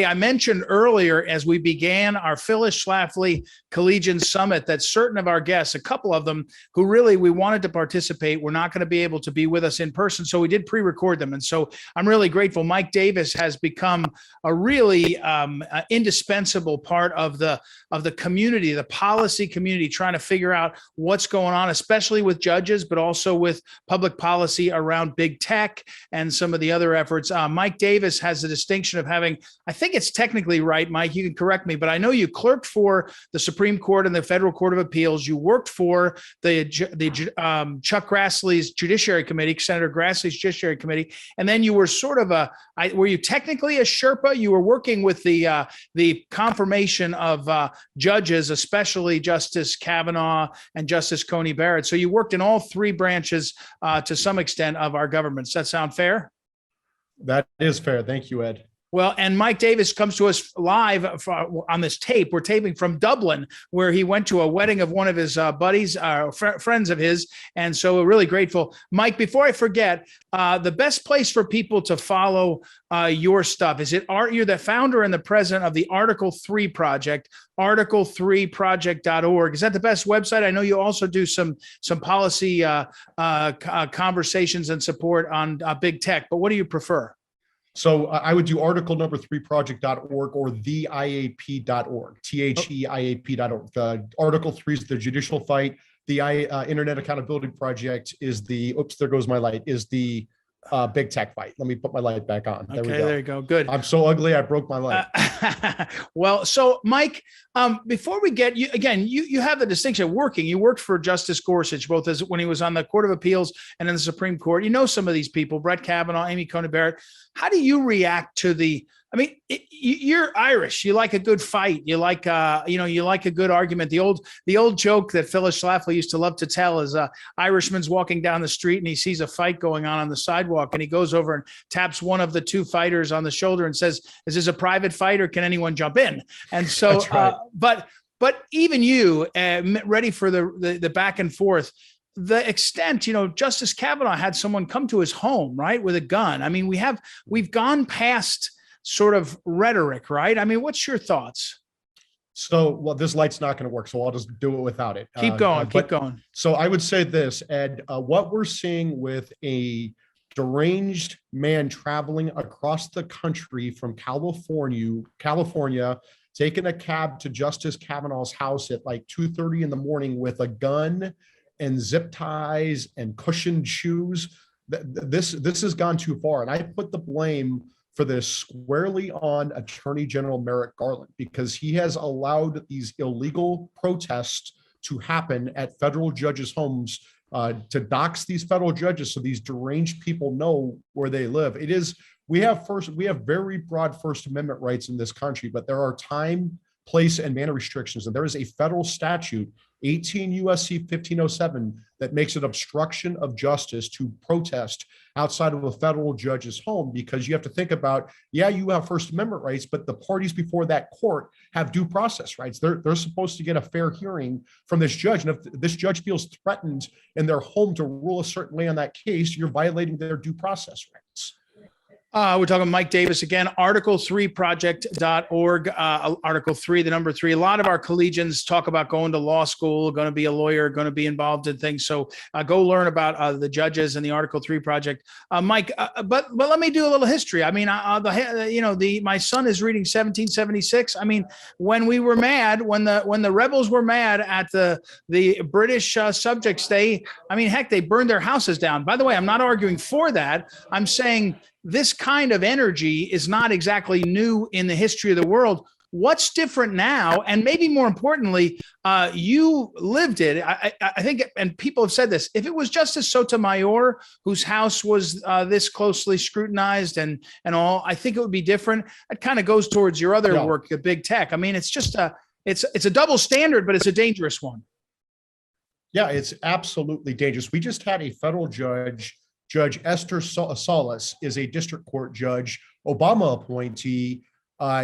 I mentioned earlier as we began our Phyllis Schlafly Collegians Summit that certain of our guests, a couple of them who really we wanted to participate, were not going to be able to be with us in person. So we did pre-record them. And so I'm really grateful. Mike Davis has become a really indispensable part of the community, the policy community, trying to figure out what's going on, especially with judges, but also with public policy around big tech and some of the other efforts. Mike Davis has the distinction of having, I think it's technically right, Mike, you can correct me, but I know you clerked for the Supreme Court and the Federal Court of Appeals. You worked for the Chuck Grassley's Judiciary Committee, Senator Grassley's Judiciary Committee, and then you were sort of were you technically a Sherpa? You were working with the confirmation of judges, especially Justice Kavanaugh and Justice Coney Barrett. So you worked in all three branches to some extent of our government. Does that sound fair? That is fair. Thank you, Ed. Well, and Mike Davis comes to us live on this tape. We're taping from Dublin, where he went to a wedding of one of his buddies, friends of his. And so we're really grateful. Mike, before I forget, the best place for people to follow your stuff, is it you're the founder and the president of the Article 3 Project, article3project.org. Is that the best website? I know you also do some policy conversations and support on big tech, but what do you prefer? So I would do article number 3project.org or theiap.org, theiap.org. The Article 3 is the judicial fight. The Internet Accountability Project is there goes my light, is the big tech fight. Let me put my light back on. There we go. There you go. Good. I'm so ugly, I broke my light. Well, so Mike, before we get you again, you have the distinction of working. You worked for Justice Gorsuch, both as when he was on the Court of Appeals and in the Supreme Court. You know some of these people, Brett Kavanaugh, Amy Coney Barrett. How do you react to you're Irish. You like a good fight. You like, you like a good argument. The old joke that Phyllis Schlafly used to love to tell is Irishman's walking down the street and he sees a fight going on the sidewalk, and he goes over and taps one of the two fighters on the shoulder and says, "Is this a private fight or can anyone jump in?" And so, that's right. But even you, ready for the back and forth. The extent, Justice Kavanaugh had someone come to his home, right, with a gun. I mean, we've gone past sort of rhetoric, right? I mean, what's your thoughts? So, well, this light's not going to work, so I'll just do it without it. Keep going. So I would say this, Ed, what we're seeing with a deranged man traveling across the country from California, taking a cab to Justice Kavanaugh's house at like 2:30 in the morning with a gun and zip ties and cushioned shoes. This has gone too far. And I put the blame for this squarely on Attorney General Merrick Garland, because he has allowed these illegal protests to happen at federal judges' homes, to dox these federal judges so these deranged people know where they live. We have very broad First Amendment rights in this country, but there are time, place, and manner restrictions. And there is a federal statute, 18 U.S.C. 1507, that makes it obstruction of justice to protest outside of a federal judge's home, because you have to think about, you have First Amendment rights, but the parties before that court have due process rights. They're supposed to get a fair hearing from this judge. And if this judge feels threatened in their home to rule a certain way on that case, you're violating their due process rights. We're talking Mike Davis again, article3project.org, article 3, the number 3. A lot of our collegians talk about going to law school, going to be a lawyer, going to be involved in things. So go learn about the judges and the Article 3 Project. Mike, but let me do a little history. I mean, my son is reading 1776. I mean, when we were mad, when the rebels were mad at the British subjects, they burned their houses down. By the way, I'm not arguing for that. I'm saying this kind of energy is not exactly new in the history of the world. What's different now? And maybe more importantly, you lived it. I think, and people have said this, if it was Justice Sotomayor, whose house was this closely scrutinized and all, I think it would be different. It kind of goes towards your other work, the big tech. I mean, it's just it's a double standard, but it's a dangerous one. Yeah, it's absolutely dangerous. We just had a federal judge, Judge Esther Salas, is a district court judge, Obama appointee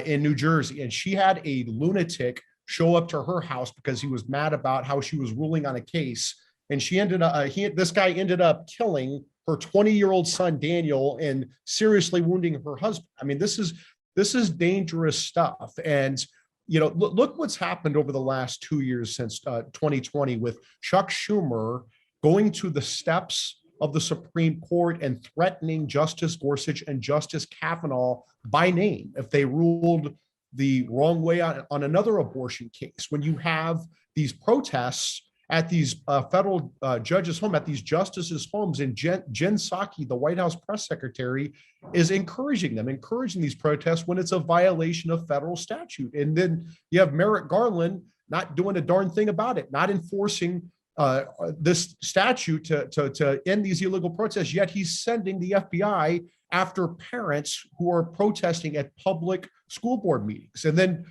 in New Jersey. And she had a lunatic show up to her house because he was mad about how she was ruling on a case. And this guy ended up killing her 20-year-old son, Daniel, and seriously wounding her husband. I mean, this is this is dangerous stuff. And, look what's happened over the last 2 years since 2020 with Chuck Schumer going to the steps of the Supreme Court and threatening Justice Gorsuch and Justice Kavanaugh by name if they ruled the wrong way on another abortion case. When you have these protests at these federal judges' home, at these justices' homes, and Jen Psaki, the White House press secretary, is encouraging these protests when it's a violation of federal statute. And then you have Merrick Garland not doing a darn thing about it, not enforcing this statute to end these illegal protests, yet he's sending the FBI after parents who are protesting at public school board meetings. And then,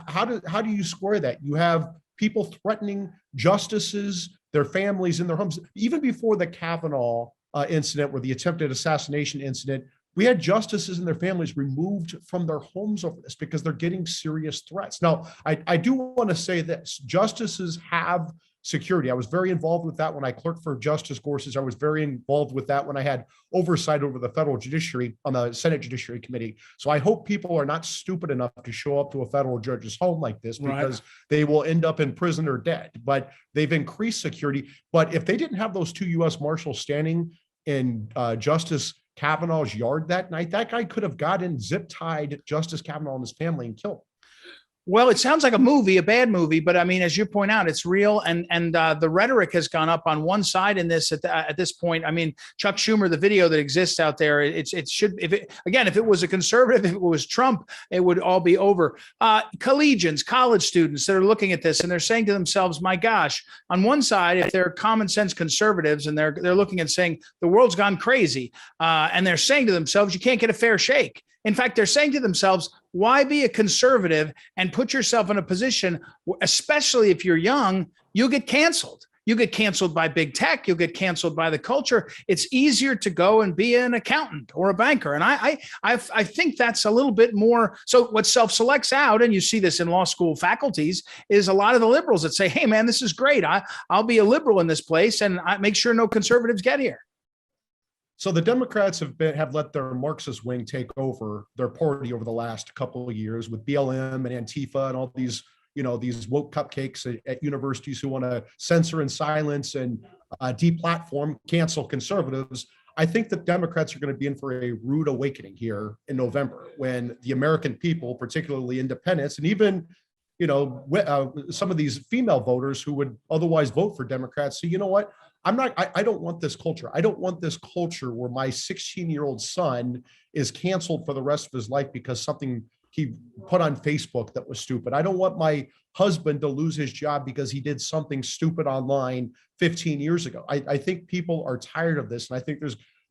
how do you square that? You have people threatening justices, their families in their homes. Even before the Kavanaugh incident, or the attempted assassination incident, we had justices and their families removed from their homes over this because they're getting serious threats. Now, I do want to say this: justices have security. I was very involved with that when I clerked for Justice Gorsuch. I was very involved with that when I had oversight over the federal judiciary on the Senate Judiciary Committee. So I hope people are not stupid enough to show up to a federal judge's home like this, because they will end up in prison or dead. But they've increased security. But if they didn't have those two U.S. Marshals standing in Justice Kavanaugh's yard that night, that guy could have gotten zip-tied Justice Kavanaugh and his family and killed him. Well, it sounds like a movie, a bad movie, but I mean, as you point out, it's real, and the rhetoric has gone up on one side in this at this point. I mean, Chuck Schumer, the video that exists out there, it should, if it was a conservative, if it was Trump, it would all be over. Collegians, college students that are looking at this and they're saying to themselves, "My gosh!" On one side, if they're common sense conservatives and they're looking and saying the world's gone crazy, and they're saying to themselves, "You can't get a fair shake." In fact, they're saying to themselves, why be a conservative and put yourself in a position, especially if you're young, you'll get canceled. You get canceled by big tech. You'll get canceled by the culture. It's easier to go and be an accountant or a banker. And I think that's a little bit more. So what self-selects out, and you see this in law school faculties, is a lot of the liberals that say, hey, man, this is great. I'll be a liberal in this place and I make sure no conservatives get here. So the Democrats have let their Marxist wing take over their party over the last couple of years with BLM and Antifa and all these, these woke cupcakes at universities who want to censor and silence and deplatform, cancel conservatives. I think that Democrats are going to be in for a rude awakening here in November, when the American people, particularly independents, and even some of these female voters who would otherwise vote for Democrats say, you know what? I don't want this culture. I don't want this culture where my 16-year-old son is canceled for the rest of his life because something he put on Facebook that was stupid. I don't want my husband to lose his job because he did something stupid online 15 years ago. I think people are tired of this. And I think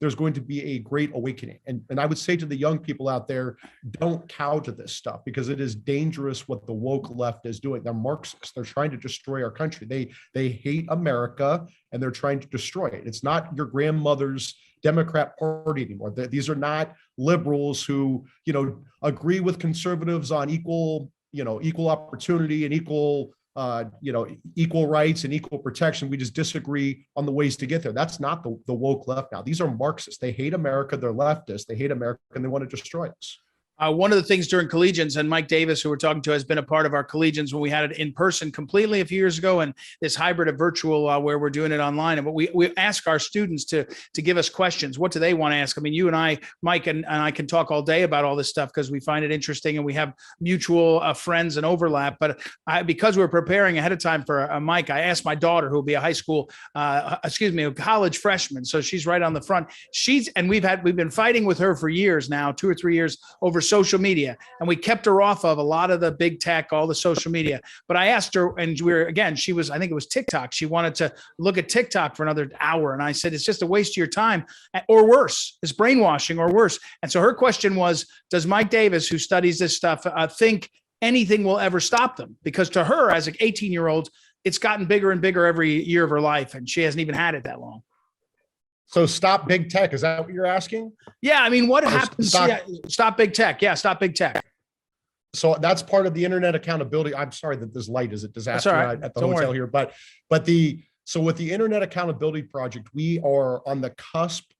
there's going to be a great awakening. And I would say to the young people out there, don't cow to this stuff, because it is dangerous what the woke left is doing. They're Marxists. They're trying to destroy our country. They hate America and they're trying to destroy it. It's not your grandmother's Democrat Party anymore. These are not liberals who, agree with conservatives on equal opportunity and equal rights and equal protection. We just disagree on the ways to get there. That's not the woke left now. These are Marxists. They hate America. They're leftists. They hate America and they want to destroy us. One of the things during Collegians, and Mike Davis, who we're talking to, has been a part of our Collegians when we had it in person completely a few years ago, and this hybrid of virtual where we're doing it online. And we ask our students to give us questions. What do they want to ask? I mean, you and I, Mike, and I can talk all day about all this stuff because we find it interesting and we have mutual friends and overlap. But because we're preparing ahead of time for Mike, I asked my daughter, who will be a college freshman. So she's right on the front. We've been fighting with her for years now, 2 or 3 years, over social media, and we kept her off of a lot of the big tech, all the social media. But I asked her, and she was, I think it was TikTok. She wanted to look at TikTok for another hour. And I said, it's just a waste of your time, or worse, it's brainwashing or worse. And so her question was, does Mike Davis, who studies this stuff, think anything will ever stop them? Because to her, as an 18-year-old, it's gotten bigger and bigger every year of her life. And she hasn't even had it that long. So stop big tech. Is that what you're asking? Yeah. I mean, what happens? Stop big tech. Yeah. Stop big tech. So that's part of the internet accountability. I'm sorry that this light is a disaster at the hotel here, but with the Internet Accountability Project, we are on the cusp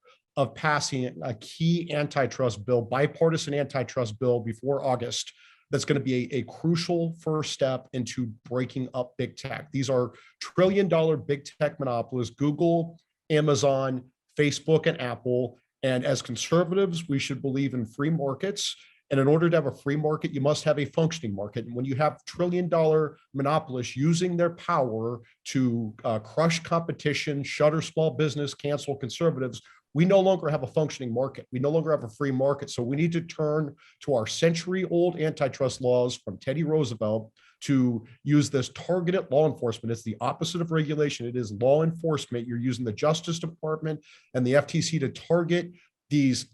of passing a key antitrust bill, bipartisan antitrust bill before August. That's going to be a crucial first step into breaking up big tech. These are trillion-dollar big tech monopolies: Google, Amazon, Facebook, and Apple. And as conservatives, we should believe in free markets. And in order to have a free market, you must have a functioning market. And when you have trillion-dollar monopolists using their power to crush competition, shutter small business, cancel conservatives, we no longer have a functioning market. We no longer have a free market. So we need to turn to our century-old antitrust laws from Teddy Roosevelt to use this targeted law enforcement. It's the opposite of regulation. It is law enforcement. You're using the Justice Department and the FTC to target these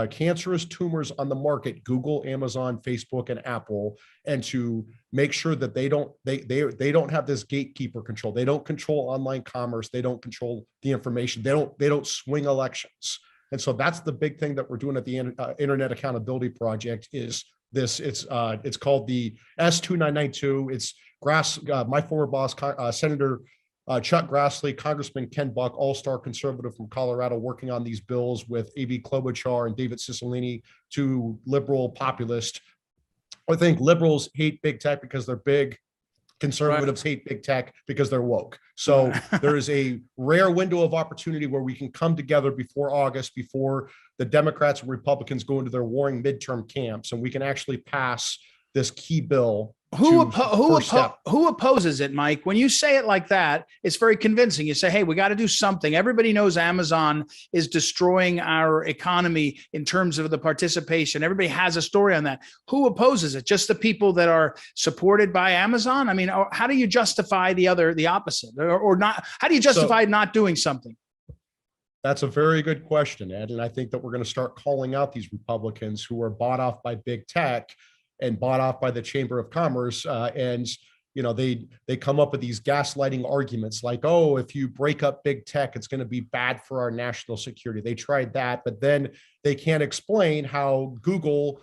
cancerous tumors on the market: Google, Amazon, Facebook, and Apple, and to make sure that they don't have this gatekeeper control. They don't control online commerce. They don't control the information. They don't swing elections. And so that's the big thing that we're doing at the Internet Accountability Project. Is this? It's called the S2992. It's my former boss, Senator Chuck Grassley, Congressman Ken Buck, all-star conservative from Colorado, working on these bills with Amy Klobuchar and David Cicilline, two liberal populists. I think liberals hate big tech because they're big. Conservatives hate big tech because they're woke. So there is a rare window of opportunity where we can come together before August, before the Democrats and Republicans go into their warring midterm camps, and we can actually pass this key bill. Who opposes it, Mike? When you say it like that, it's very convincing. You say, hey, we got to do something. Everybody knows Amazon is destroying our economy in terms of the participation. Everybody has a story on that. Who opposes it? Just the people that are supported by Amazon? I mean, how do you justify the opposite, or not? How do you justify not doing something? That's a very good question, Ed. And I think that we're going to start calling out these Republicans who are bought off by big tech and bought off by the Chamber of Commerce. And they come up with these gaslighting arguments like, oh, if you break up big tech, it's going to be bad for our national security. They tried that, but then they can't explain how Google,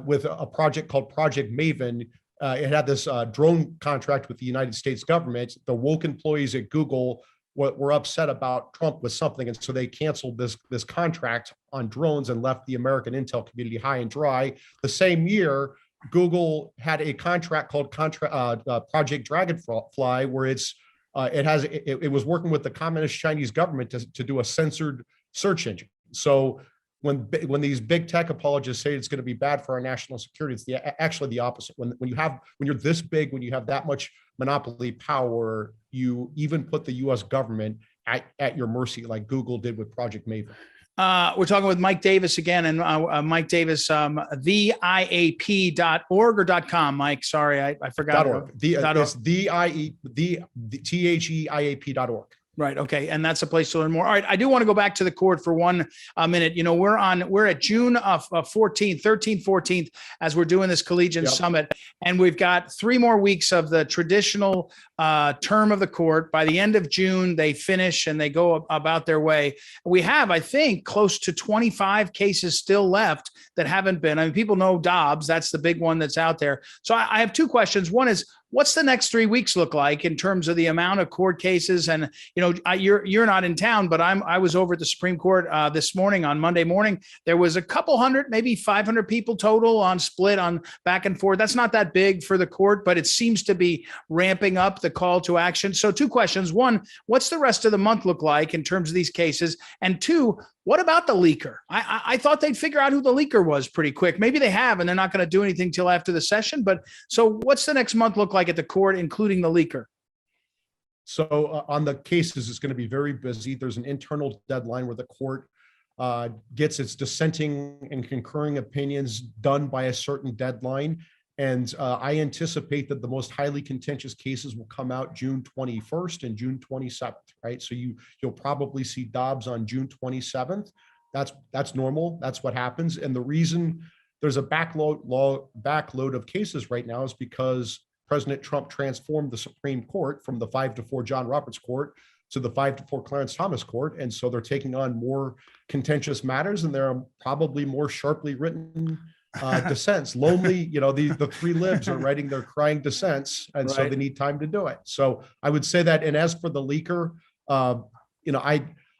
with a project called Project Maven, it had this drone contract with the United States government. The woke employees at Google were upset about Trump with something, and so they canceled this contract on drones and left the American intel community high and dry. The same year, Google had a contract called Project Dragonfly, where it was working with the Communist Chinese government to do a censored search engine. So when these big tech apologists say it's going to be bad for our national security, it's actually the opposite. When you're this big, when you have that much monopoly power, you even put the U.S. government at your mercy, like Google did with Project Maven. We're talking with Mike Davis again, and Mike Davis, theiap.org or .com, Mike. Sorry, I forgot. .org. It's theiap.org. Right. Okay. And that's a place to learn more. All right. I do want to go back to the court for 1 minute. We're at June 14th, 13th, 14th, as we're doing this Collegians Summit. And we've got 3 more weeks of the traditional term of the court. By the end of June, they finish and they go about their way. We have, I think, close to 25 cases still left that haven't been. I mean, people know Dobbs. That's the big one that's out there. So I have 2 questions. One is, what's the next 3 weeks look like in terms of the amount of court cases? And you're not in town, but I was over at the Supreme Court this morning on Monday morning. There was a couple hundred, maybe 500 people total on split on back and forth. That's not that big for the court, but it seems to be ramping up the call to action. So 2 questions. 1, what's the rest of the month look like in terms of these cases? And 2, what about the leaker? I thought they'd figure out who the leaker was pretty quick. Maybe they have, and they're not going to do anything till after the session. But so what's the next month look like at the court, including the leaker? So on the cases, it's going to be very busy. There's an internal deadline where the court gets its dissenting and concurring opinions done by a certain deadline. And I anticipate that the most highly contentious cases will come out June 21st and June 27th, right? So you'll probably see Dobbs on June 27th. That's normal. That's what happens. And the reason there's a backload of cases right now is because President Trump transformed the Supreme Court from the 5-4 John Roberts Court to the 5-4 Clarence Thomas Court. And so they're taking on more contentious matters, and there are probably more sharply written dissents. Lonely, the 3 libs are writing their crying dissents, and so they need time to do it. So I would say that. And as for the leaker,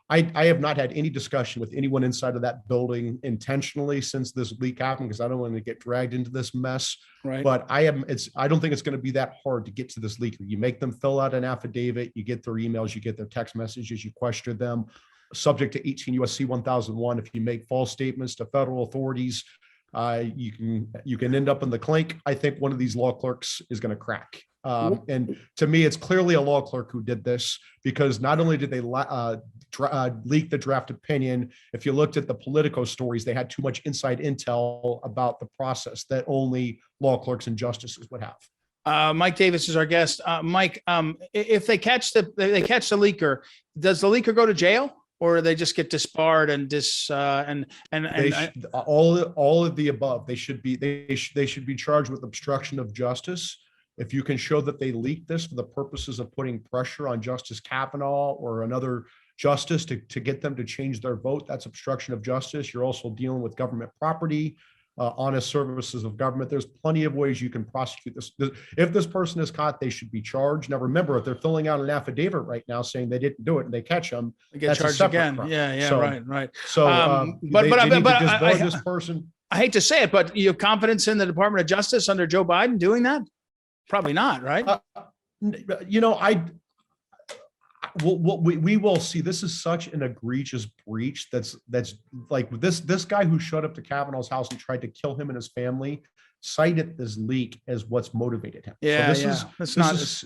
I have not had any discussion with anyone inside of that building intentionally since this leak happened, because I don't want to get dragged into this mess. Right. But I don't think it's going to be that hard to get to this leaker. You make them fill out an affidavit, you get their emails, you get their text messages, you question them, subject to 18 USC 1001. If you make false statements to federal authorities, you can end up in the clink. I think one of these law clerks is going to crack. And to me, it's clearly a law clerk who did this, because not only did they leak the draft opinion, if you looked at the Politico stories, they had too much inside intel about the process that only law clerks and justices would have. Mike Davis is our guest. Mike, if they catch the leaker, does the leaker go to jail, or they just get disbarred and all of the above? They should be charged with obstruction of justice. If you can show that they leaked this for the purposes of putting pressure on Justice Kavanaugh or another justice to get them to change their vote, that's obstruction of justice. You're also dealing with government property, honest services of government. There's plenty of ways you can prosecute this. If this person is caught, they should be charged. Now, remember, if they're filling out an affidavit right now saying they didn't do it and they catch them, they get charged again. Crime. Yeah, So, right. So, but this person. I hate to say it, but you have confidence in the Department of Justice under Joe Biden doing that? Probably not, right? We will see. This is such an egregious breach. That's like this guy who showed up to Kavanaugh's house and tried to kill him and his family cited this leak as what's motivated him. Yeah, so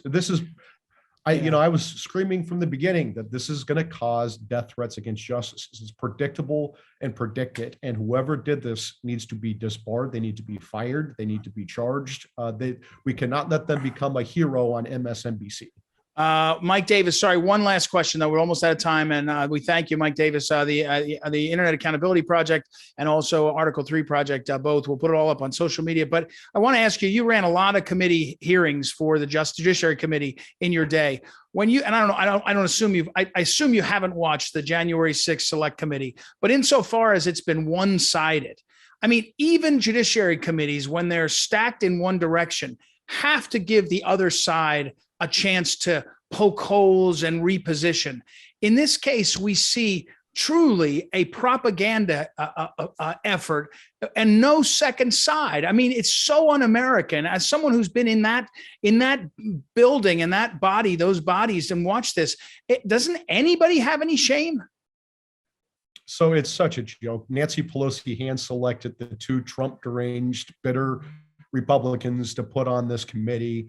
this is. I was screaming from the beginning that this is going to cause death threats against justice. This is predictable and predicted, and whoever did this needs to be disbarred. They need to be fired. They need to be charged. We cannot let them become a hero on MSNBC. Mike Davis, sorry, one last question, though. We're almost out of time, and we thank you, Mike Davis, the Internet Accountability Project and also Article 3 Project, both. We'll put it all up on social media. But I want to ask you, you ran a lot of committee hearings for the Judiciary Committee in your day. When you, and I don't assume I assume you haven't watched the January 6th Select Committee, but insofar as it's been one-sided, I mean, even Judiciary Committees, when they're stacked in one direction, have to give the other side a chance to poke holes and reposition. In this case, we see truly a propaganda effort and no second side. I mean, it's so un-American. As someone who's been in that building and that body, those bodies, and watched this, doesn't anybody have any shame? So it's such a joke. Nancy Pelosi hand-selected the two Trump deranged, bitter Republicans to put on this committee.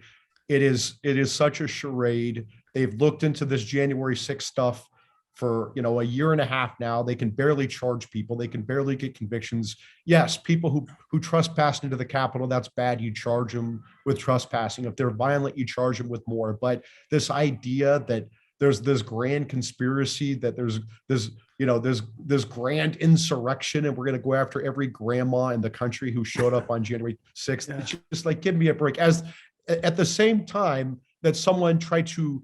It is such a charade. They've looked into this January 6th stuff for a year and a half now. They can barely charge people. They can barely get convictions. Yes, people who trespass into the Capitol, that's bad. You charge them with trespassing. If they're violent, you charge them with more. But this idea that there's this grand conspiracy, that there's this grand insurrection, and we're going to go after every grandma in the country who showed up on January 6th. Yeah. It's just like, give me a break. At the same time that someone tried to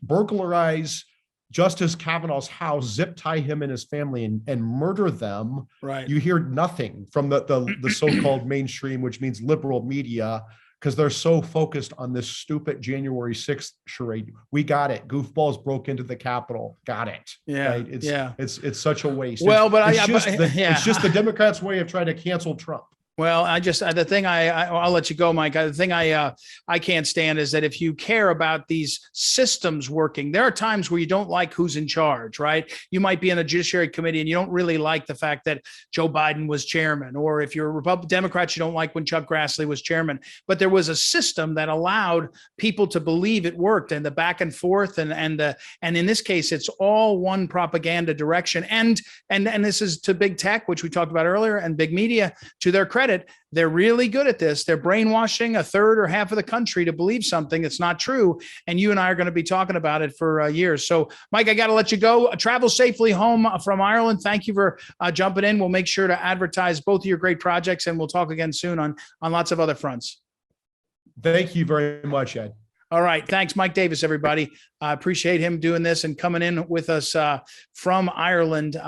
burglarize Justice Kavanaugh's house, zip tie him and his family, and murder them, right? You hear nothing from the so-called mainstream, which means liberal media, because they're so focused on this stupid January 6th charade. We got it. Goofballs broke into the Capitol. Got it. Yeah. Right? It's such a waste. Well, it's just the Democrats' way of trying to cancel Trump. Well, the thing I'll let you go, Mike. The thing I can't stand is that if you care about these systems working, there are times where you don't like who's in charge, right? You might be in a Judiciary Committee and you don't really like the fact that Joe Biden was chairman, or if you're a Democrat, you don't like when Chuck Grassley was chairman. But there was a system that allowed people to believe it worked, and the back and forth, and in this case, it's all one propaganda direction. And this is to big tech, which we talked about earlier, and big media, to their credit. They're really good at this. They're brainwashing a third or half of the country to believe something that's not true. And you and I are going to be talking about it for years. So, Mike, I got to let you go. Travel safely home from Ireland. Thank you for jumping in. We'll make sure to advertise both of your great projects, and we'll talk again soon on lots of other fronts. Thank you very much, Ed. All right. Thanks, Mike Davis, everybody. I appreciate him doing this and coming in with us from Ireland.